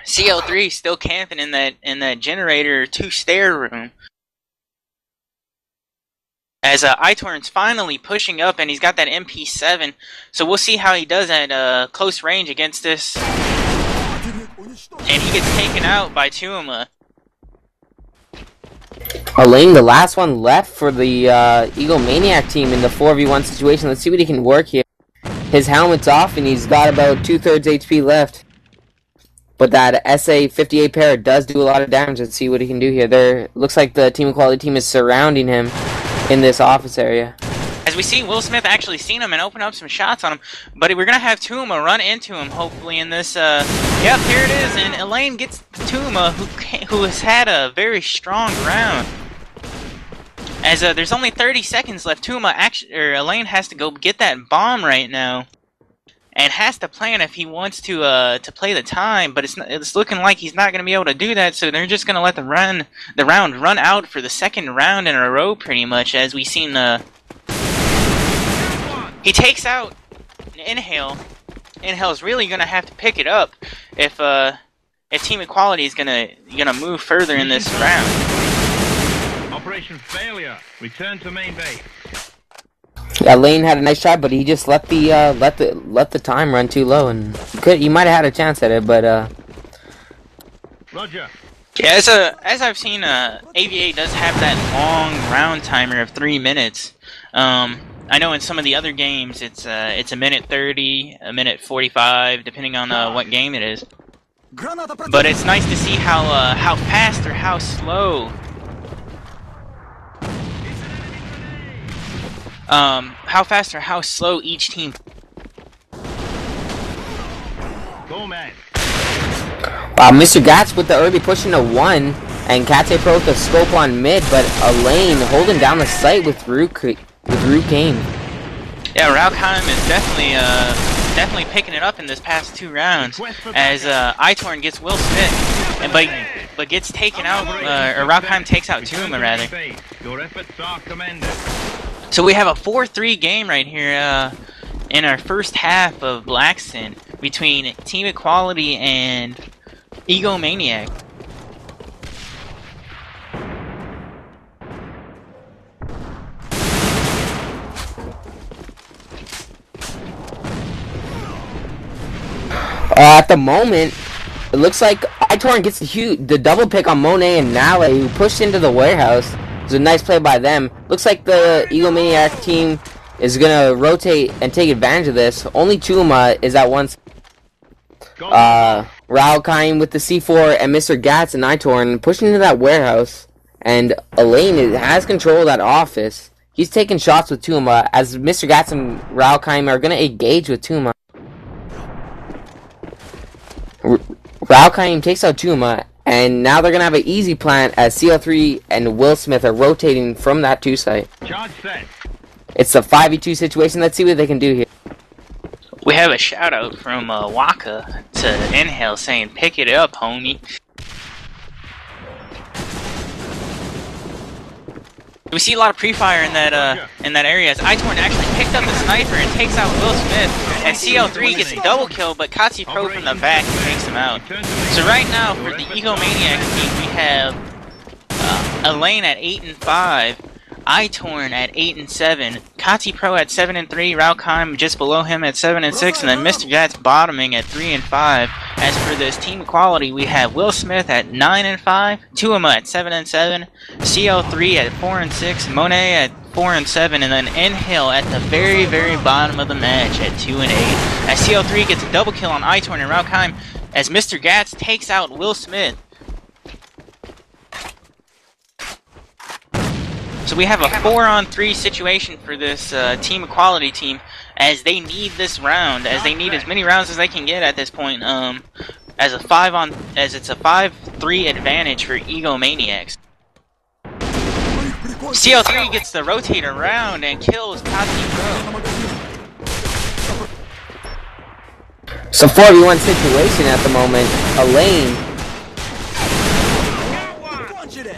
CO3 still camping in that generator 2 stair room. As Itorn's finally pushing up, and he's got that MP7, so we'll see how he does at close range against this. And he gets taken out by Tuuma. Elaine, the last one left for the egomaNiac team in the 4v1 situation. Let's see what he can work here. His helmet's off, and he's got about 2/3 HP left. But that SA-58 pair does do a lot of damage. Let's see what he can do here. Looks like the Team Equality team is surrounding him in this office area. As we see, Will Smith actually seen him and open up some shots on him, but we're going to have Tuuma run into him, hopefully, in this, yep, here it is, and Elaine gets Tuuma, who has had a very strong round. As there's only 30 seconds left, Elaine has to go get that bomb right now, and has to plan if he wants to play the time, but it's looking like he's not going to be able to do that, so they're just going to let the round run out for the second round in a row, pretty much, as we've seen he takes out Inhale. Inhale's really gonna have to pick it up if Team Equality is gonna move further in this round. Operation failure. Return to main base. Yeah, Lane had a nice shot, but he just let the time run too low, and he might have had a chance at it, but Roger. Yeah, as I've seen, AVA does have that long round timer of 3 minutes. I know in some of the other games it's a minute 30, a minute 45, depending on what game it is. But it's nice to see how fast or how slow each team. Go, man. Mr. Gats with the early push into 1, and Kate Pro with the scope on mid, but Elaine holding down the site with Ruke game. Yeah, Raukheim is definitely picking it up in this past 2 rounds, as Itorn gets Will Smith, but gets taken out, or Raukheim takes out Tuuma rather. Your efforts are commended. So we have a 4-3 game right here in our first half of Blackson between Team Equality and egomaNiac. At the moment, it looks like Itorn gets the double pick on Monet and Nale, who pushed into the warehouse. It was a nice play by them. Looks like the egomaNiac team is gonna rotate and take advantage of this. Only Tuuma is at once. Raukheim with the C4 and Mr. Gats and Itorn pushing into that warehouse, and Elaine has control of that office. He's taking shots with Tuuma, as Mr. Gats and Raukheim are gonna engage with Tuuma. Raukheim takes out Tuuma, and now they're gonna have an easy plan as CO3 and Will Smith are rotating from that 2 site. Charge set. It's a 5v2 situation. Let's see what they can do here. We have a shout out from Waka to Inhale saying, "Pick it up, homie." We see a lot of pre-fire in that area as Itorn actually picked up the sniper and takes out Will Smith, and CL3 gets a double kill, but Katsi Pro from the back takes him out. So right now for the egomaNiac team, we have Elaine at 8-5, Itorn at 8-7, Katsi Pro at 7-3, Raukheim just below him at 7-6, and then Mr. Jats bottoming at 3-5. As for this Team Equality, we have Will Smith at 9-5, Tuuma at 7-7, CL3 at 4-6, Monet at 4-7, and then Inhale at the very, very bottom of the match at 2-8. As CL3 gets a double kill on Itorn and Raukheim, as Mr. Gats takes out Will Smith. So we have a 4-on-3 situation for this Team Equality team, as they need this round, as they need as many rounds as they can get at this point. As it's a 5-3 advantage for egomaNiacs. CL3 gets the rotate around and kills Katsi Pro. So 4v1 situation at the moment. Elaine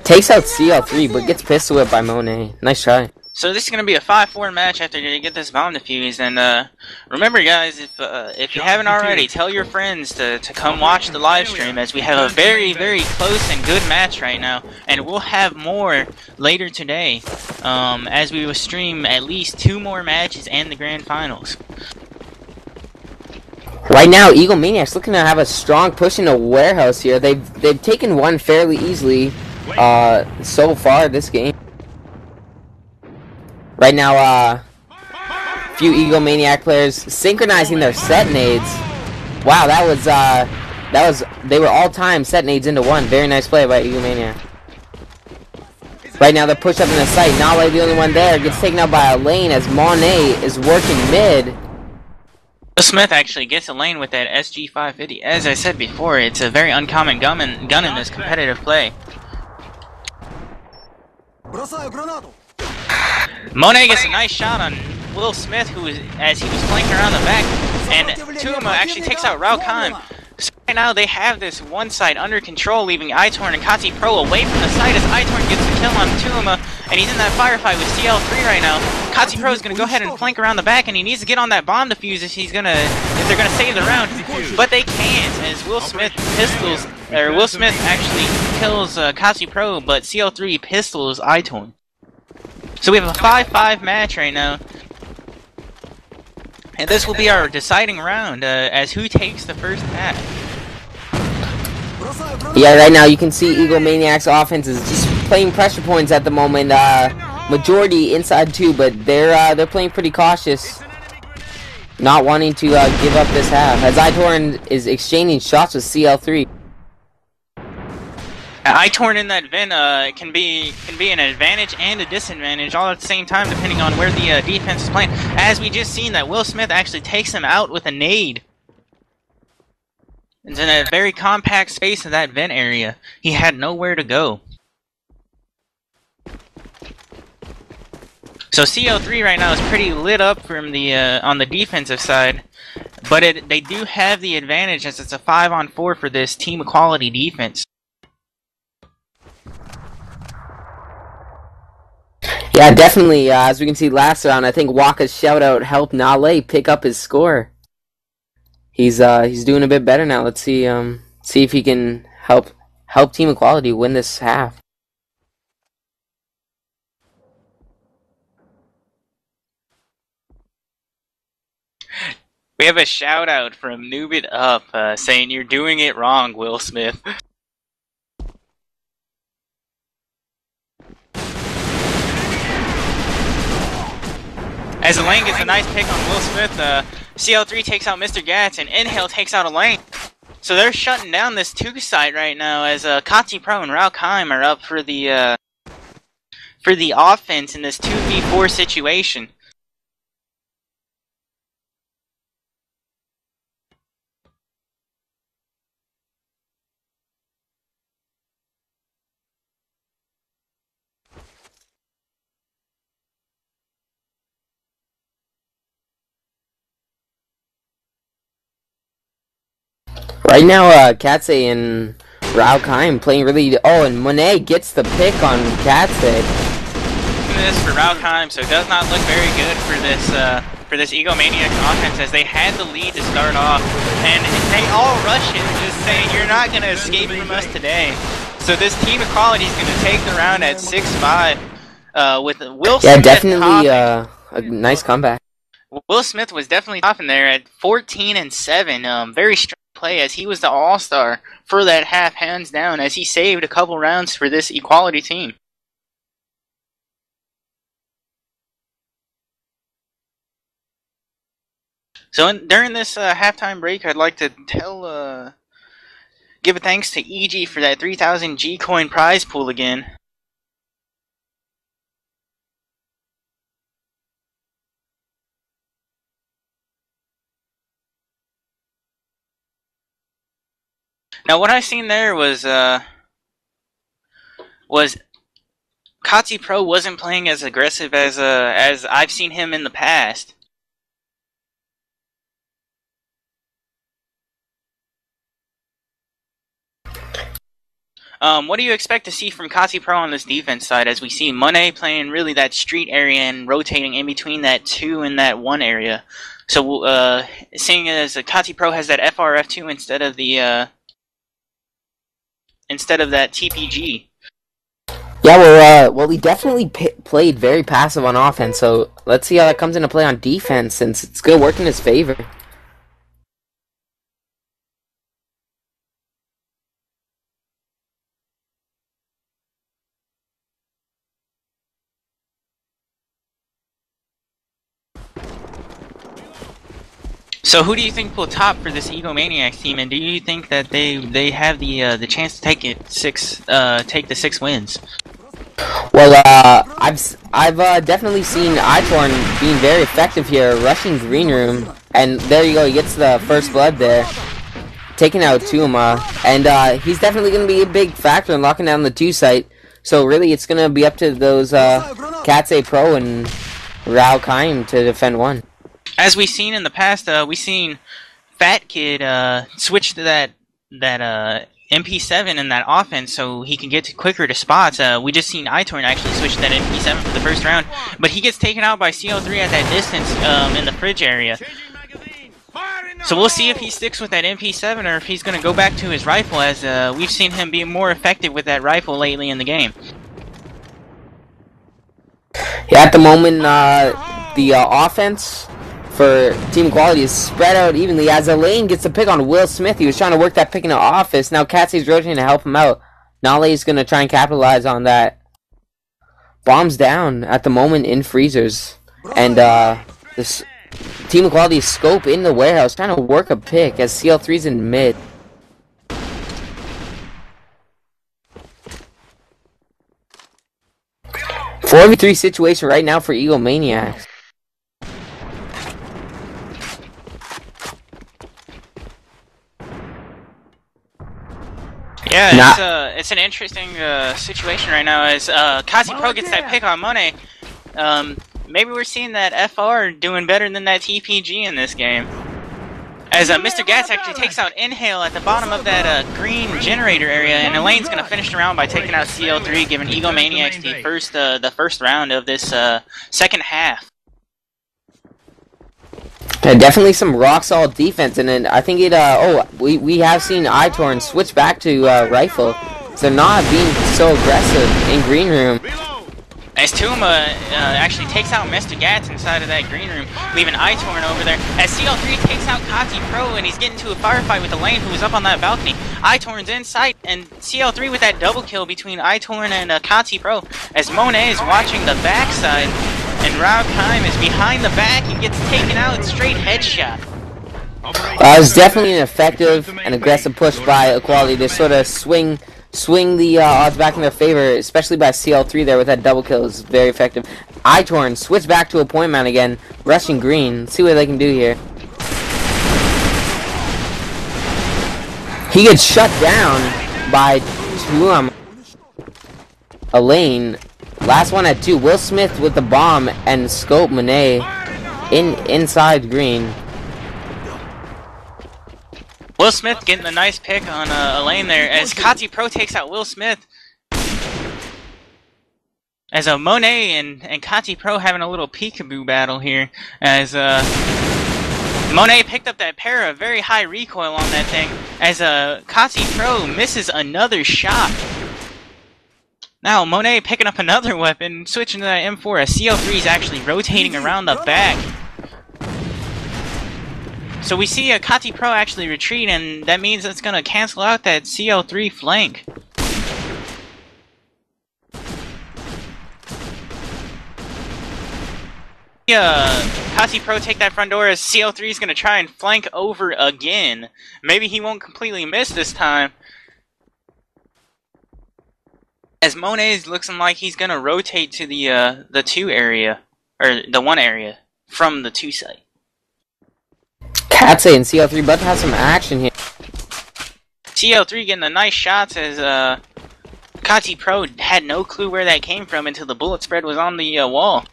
takes out CL3, but gets pistol whipped by Monet. Nice try. So this is going to be a 5-4 match after you get this bomb defused, and remember guys, if you haven't already, tell your friends to come watch the live stream, as we have a very, very close and good match right now, and we'll have more later today, as we will stream at least 2 more matches and the grand finals. Right now, egomaNiac's looking to have a strong push in a warehouse here. They've taken one fairly easily so far this game. Right now, few egomaNiac players synchronizing their set nades. Wow, they were all-time set nades into one. Very nice play by egomaNiac. Right now, they're pushed up in the site. Not like the only one there. Gets taken out by a lane as Monet is working mid. Smith actually gets a lane with that SG550. As I said before, it's a very uncommon gun in this competitive play. Monet gets a nice shot on Will Smith, as he was flanking around the back, and Tuuma actually takes out Raukheim. So right now they have this one side under control, leaving iTorn and Kati Pro away from the site as iTorn gets a kill on Tuuma, and he's in that firefight with CL3 right now. Kati Pro is going to go ahead and flank around the back, and he needs to get on that bomb defuse if they're going to save the round, but they can't, as Will Smith actually kills Kati Pro, but CL3 pistols iTorn. So we have a 5-5 match right now, and this will be our deciding round as who takes the first half. Yeah, right now you can see egomaNiac's offense is just playing pressure points at the moment. Majority inside 2, but they're playing pretty cautious, not wanting to give up this half, as iTorn is exchanging shots with CL3. iTorn in that vent can be an advantage and a disadvantage all at the same time, depending on where the defense is playing. As we just seen that Will Smith actually takes him out with a nade. It's in a very compact space in that vent area. He had nowhere to go. So CO3 right now is pretty lit up from the on the defensive side, but they do have the advantage as it's a 5-on-4 for this team equality defense. Yeah, definitely. As we can see last round, I think Waka's shoutout helped Nale pick up his score. He's doing a bit better now. Let's see if he can help Team Equality win this half. We have a shout out from Noob It Up saying you're doing it wrong, Will Smith. As the lane gets a nice pick on Will Smith, CL3 takes out Mr. Gats, and Inhale takes out a lane. So they're shutting down this 2 site right now, as Kati Pro and Raukheim are up for the offense in this 2v4 situation. Right now, Katse and Raukheim playing really... Oh, and Monet gets the pick on Katse. This for Raukheim, so it does not look very good for this egomaNiac offense, as they had the lead to start off, and they all rush it, just saying you're not going to escape from us today. So this team equality is going to take the round at 6-5 with Will Smith. Yeah, definitely a nice comeback. Will Smith was definitely top in there at 14-7. Very strong play, as he was the all-star for that half, hands down, as he saved a couple rounds for this equality team. So during this halftime break, I'd like to give a thanks to EG for that 3,000 G coin prize pool again. Now, what I seen there was Kati Pro wasn't playing as aggressive as I've seen him in the past. What do you expect to see from Kati Pro on this defense side as we see Monet playing really that street area and rotating in between that 2 and that 1 area? So, seeing as Kati Pro has that FRF2 instead of the that TPG. Yeah, well, he definitely played very passive on offense, so let's see how that comes into play on defense, since it's going to work in his favor. So who do you think will top for this egomaNiac team, and do you think that they have the chance to take the 6 wins? Well, I've definitely seen iTorn being very effective here, rushing green room, and there you go, he gets the first blood there, taking out Tuma, and he's definitely going to be a big factor in locking down the 2 site. So really, it's going to be up to those Katse Pro and Rao Kaim to defend 1. As we've seen in the past, we've seen Fat Kid switch to that MP7 in that offense so he can get quicker to spots. We just seen iTorn actually switch to that MP7 for the first round, but he gets taken out by CO3 at that distance in the fridge area. So we'll see if he sticks with that MP7 or if he's going to go back to his rifle, as we've seen him be more effective with that rifle lately in the game. Yeah, at the moment, the offense for Team Equality is spread out evenly, as Elaine gets a pick on Will Smith. He was trying to work that pick in the office. Now Katsy's rotating to help him out. Nale's going to try and capitalize on that. Bombs down at the moment in freezers. And this Team Equality's scope in the warehouse trying to work a pick as CL3's in mid. Four v 3 situation right now for egomaNiacs. Yeah, it's an interesting situation right now as Kati Pro gets that pick on Monet. Maybe we're seeing that FR doing better than that TPG in this game. As Mr. Gatz actually takes out Inhale at the bottom of that green generator area, and Elaine's going to finish the round by taking out CL3, giving egomaNiacs the first round of this second half. Yeah, definitely some rock solid defense, and then I think it. We have seen iTorn switch back to rifle, so not being so aggressive in green room. As Tuma actually takes out Mr. Gatz inside of that green room, leaving iTorn over there. As CL3 takes out Kati Pro, and he's getting to a firefight with Elaine, who was up on that balcony. iTorn's in sight, and CL3 with that double kill between iTorn and Kati Pro. As Monet is watching the backside, and Rao Kaim is behind the back and gets taken out straight headshot. It was definitely an effective and aggressive push by Equality to sort of swing the odds back in their favor, especially by CL3 there with that double kill. Is very effective. iTorn switch back to a point man again, rushing green. Let's see what they can do here. He gets shut down by Elaine. Last one at 2. Will Smith with the bomb and scope Monet inside green. Will Smith getting a nice pick on Elaine there as Kati Pro takes out Will Smith. As Monet and Kati Pro having a little peekaboo battle here. As Monet picked up that para, very high recoil on that thing. As Kati Pro misses another shot. Now Monet picking up another weapon, switching to that M4 as CL3 is actually rotating around the back. So we see Kati Pro actually retreat, and that means it's going to cancel out that CL3 flank. Kati Pro take that front door as CL3 is going to try and flank over again. Maybe he won't completely miss this time. As Monet's looking like he's going to rotate to the 2 area, or the 1 area, from the 2 site. Katse and CL3 about to have some action here. CL3 getting the nice shots as Kati Pro had no clue where that came from until the bullet spread was on the wall.